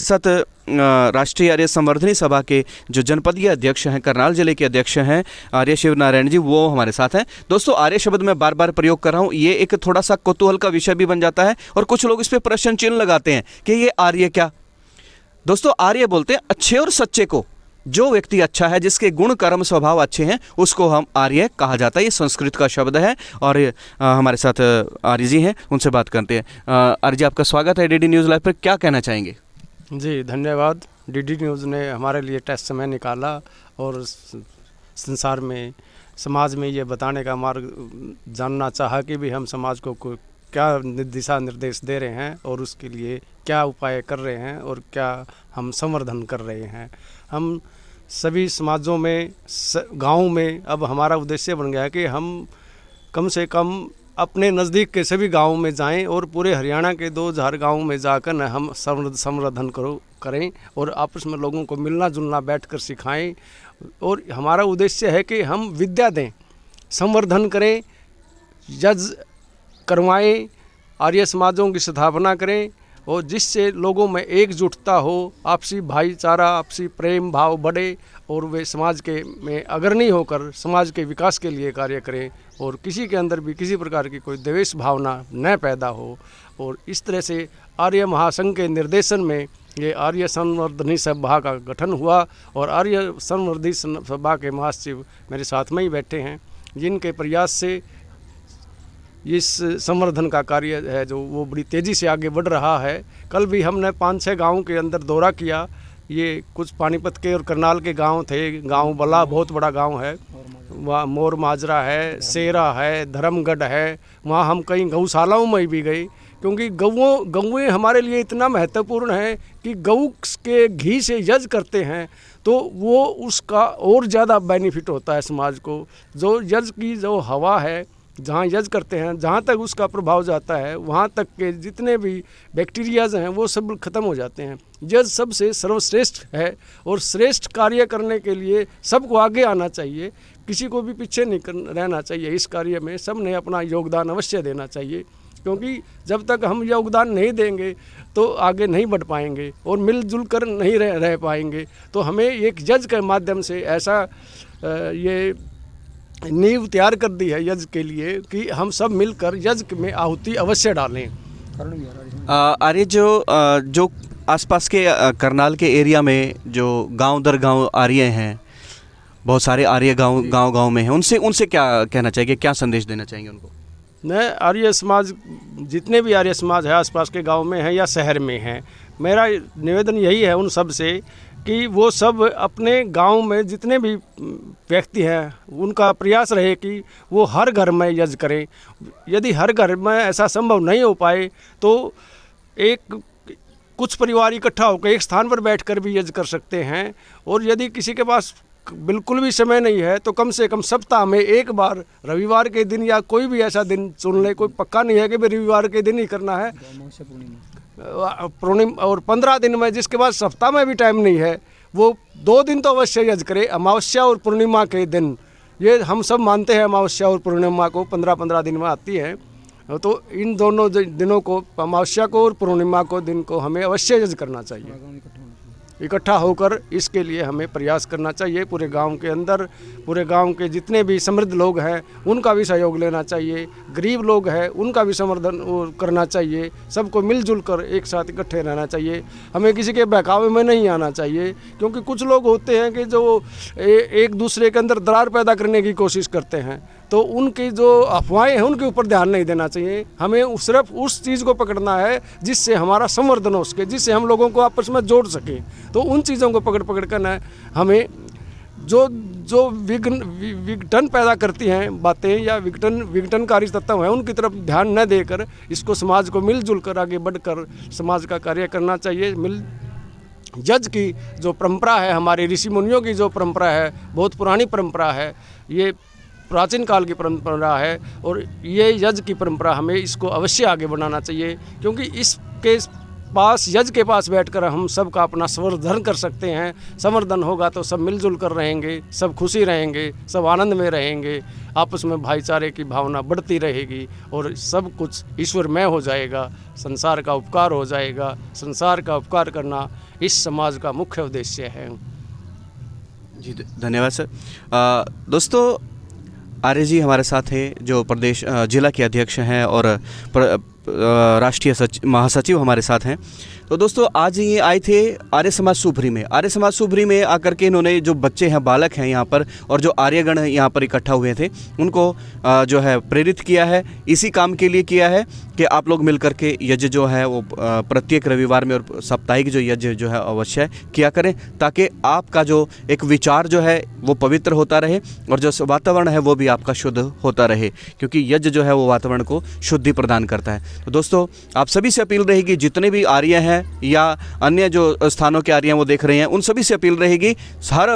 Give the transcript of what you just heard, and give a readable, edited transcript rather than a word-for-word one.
साथ राष्ट्रीय आर्य संवर्धनी सभा के जो जनपदीय अध्यक्ष हैं, करनाल जिले के अध्यक्ष हैं आर्य शिव नारायण जी, वो हमारे साथ हैं। दोस्तों, आर्य शब्द मैं बार बार प्रयोग कर रहा हूँ, ये एक थोड़ा सा कौतूहल का विषय भी बन जाता है और कुछ लोग इस पर प्रश्न चिन्ह लगाते हैं कि ये आर्य क्या। दोस्तों, आर्य बोलते हैं अच्छे और सच्चे को। जो व्यक्ति अच्छा है, जिसके गुण कर्म स्वभाव अच्छे हैं, उसको हम आर्य कहा जाता है। ये संस्कृत का शब्द है और हमारे साथ आर्य जी हैं, उनसे बात करते हैं। आर्य जी, आपका स्वागत है डीडी न्यूज़ लाइव पर। क्या कहना चाहेंगे? जी धन्यवाद। डीडी न्यूज़ ने हमारे लिए टेस्ट समय निकाला और संसार में, समाज में ये बताने का मार्ग जानना चाहा कि भी हम समाज को क्या दिशा निर्देश दे रहे हैं और उसके लिए क्या उपाय कर रहे हैं और क्या हम संवर्धन कर रहे हैं। हम सभी समाजों में, गाँव में अब हमारा उद्देश्य बन गया है कि हम कम से कम अपने नज़दीक के सभी गाँवों में जाएं और पूरे हरियाणा के 2000 गाँवों में जाकर न हम संवर्धन करें और आपस में लोगों को मिलना जुलना बैठकर सिखाएं। और हमारा उद्देश्य है कि हम विद्या दें, संवर्धन करें, यज्ञ करवाएं, आर्य समाजों की स्थापना करें और जिससे लोगों में एकजुटता हो, आपसी भाईचारा, आपसी प्रेम भाव बढ़े और वे समाज के में अग्रणी होकर समाज के विकास के लिए कार्य करें और किसी के अंदर भी किसी प्रकार की कोई द्वेष भावना न पैदा हो। और इस तरह से आर्य महासंघ के निर्देशन में ये आर्य संवर्धनी सभा का गठन हुआ और आर्य संवर्धनी सभा के महासचिव मेरे साथ में ही बैठे हैं, जिनके प्रयास से इस संवर्धन का कार्य है जो वो बड़ी तेज़ी से आगे बढ़ रहा है। कल भी हमने 5-6 गाँव के अंदर दौरा किया। ये कुछ पानीपत के और करनाल के गांव थे। गांव बला बहुत बड़ा गांव है, वहाँ मोर माजरा है, सेरा है, धर्मगढ़ है। वहाँ हम कई गौशालाओं में भी गए क्योंकि गौएँ हमारे लिए इतना महत्वपूर्ण है कि गऊ के घी से यज्ञ करते हैं तो वो उसका और ज़्यादा बेनिफिट होता है समाज को। जो यज्ञ की जो हवा है, जहाँ यज्ञ करते हैं, जहाँ तक उसका प्रभाव जाता है, वहाँ तक के जितने भी बैक्टीरियाज हैं वो सब खत्म हो जाते हैं। यज्ञ सबसे सर्वश्रेष्ठ है और श्रेष्ठ कार्य करने के लिए सबको आगे आना चाहिए, किसी को भी पीछे नहीं रहना चाहिए। इस कार्य में सब ने अपना योगदान अवश्य देना चाहिए क्योंकि जब तक हम योगदान नहीं देंगे तो आगे नहीं बढ़ पाएंगे और मिलजुल कर नहीं रह पाएंगे। तो हमें एक यज्ञ के माध्यम से ऐसा ये नींव तैयार कर दी है यज्ञ के लिए कि हम सब मिलकर यज्ञ में आहुति अवश्य डालें। आर्य जो आसपास के करनाल के एरिया में जो गांव दर गांव आर्य हैं, बहुत सारे आर्य गांव में हैं, उनसे क्या कहना चाहिए, क्या संदेश देना चाहेंगे उनको? मैं आर्य समाज, जितने भी आर्य समाज है आसपास के गांव में है या शहर में हैं, मेरा निवेदन यही है उन सब से कि वो सब अपने गांव में जितने भी व्यक्ति हैं उनका प्रयास रहे कि वो हर घर में यज्ञ करें। यदि हर घर में ऐसा संभव नहीं हो पाए तो कुछ परिवार इकट्ठा होकर एक स्थान पर बैठकर भी यज्ञ कर सकते हैं। और यदि किसी के पास बिल्कुल भी समय नहीं है तो कम से कम सप्ताह में एक बार रविवार के दिन या कोई भी ऐसा दिन चुन ले। कोई पक्का नहीं है कि रविवार के दिन ही करना है, पूर्णिमा और 15 दिन में, जिसके बाद सप्ताह में भी टाइम नहीं है वो 2 दिन तो अवश्य यज्ञ करे, अमावस्या और पूर्णिमा के दिन। ये हम सब मानते हैं अमावस्या और पूर्णिमा को 15-15 दिन में आती है, तो इन दोनों दिनों को, अमावस्या को और पूर्णिमा को दिन को हमें अवश्य यज्ञ करना चाहिए। इकट्ठा होकर इसके लिए हमें प्रयास करना चाहिए। पूरे गांव के अंदर, पूरे गांव के जितने भी समृद्ध लोग हैं उनका भी सहयोग लेना चाहिए, गरीब लोग हैं उनका भी संवर्धन करना चाहिए। सबको मिलजुल कर एक साथ इकट्ठे रहना चाहिए। हमें किसी के बहकावे में नहीं आना चाहिए क्योंकि कुछ लोग होते हैं कि जो एक दूसरे के अंदर दरार पैदा करने की कोशिश करते हैं, तो उनकी जो अफवाहें हैं उनके ऊपर ध्यान नहीं देना चाहिए। हमें सिर्फ उस चीज़ को पकड़ना है जिससे हमारा संवर्धन हो सके, जिससे हम लोगों को आपस में जोड़ सके। तो उन चीज़ों को पकड़ कर ना हमें जो विघटन पैदा करती हैं बातें या विघटनकारी तत्व हैं उनकी तरफ ध्यान न देकर इसको समाज को मिलजुल कर आगे बढ़कर समाज का कार्य करना चाहिए। यज्ञ की जो परंपरा है, हमारे ऋषि मुनियों की जो परंपरा है, बहुत पुरानी परंपरा है, ये प्राचीन काल की परंपरा है और ये यज्ञ की परंपरा हमें इसको अवश्य आगे बढ़ाना चाहिए क्योंकि इसके पास यज्ञ के पास बैठकर हम सबका अपना संवर्धन कर सकते हैं। संवर्धन होगा तो सब मिलजुल कर रहेंगे, सब खुशी रहेंगे, सब आनंद में रहेंगे, आपस में भाईचारे की भावना बढ़ती रहेगी और सब कुछ ईश्वरमय हो जाएगा, संसार का उपकार हो जाएगा। संसार का उपकार करना इस समाज का मुख्य उद्देश्य है। जी धन्यवाद सर। दोस्तों आर्य जी हमारे साथ हैं जो प्रदेश जिला के अध्यक्ष हैं और राष्ट्रीय महासचिव हमारे साथ हैं। तो दोस्तों आज ये आए थे आर्य समाज सुभरी में। आर्य समाज सुभरी में आकर के इन्होंने जो बच्चे हैं, बालक हैं यहाँ पर, और जो आर्यगण यहाँ पर इकट्ठा हुए थे, उनको जो है प्रेरित किया है, इसी काम के लिए किया है कि आप लोग मिलकर के यज्ञ जो है वो प्रत्येक रविवार में और साप्ताहिक जो यज्ञ जो है अवश्य किया करें, ताकि आपका जो एक विचार जो है वो पवित्र होता रहे और जो वातावरण है वो भी आपका शुद्ध होता रहे, क्योंकि यज्ञ जो है वो वातावरण को शुद्धि प्रदान करता है। तो दोस्तों आप सभी से अपील रहेगी, जितने भी आर्य हैं या अन्य जो स्थानों के आर्य हैं वो देख रहे हैं, उन सभी से अपील रहेगी, हर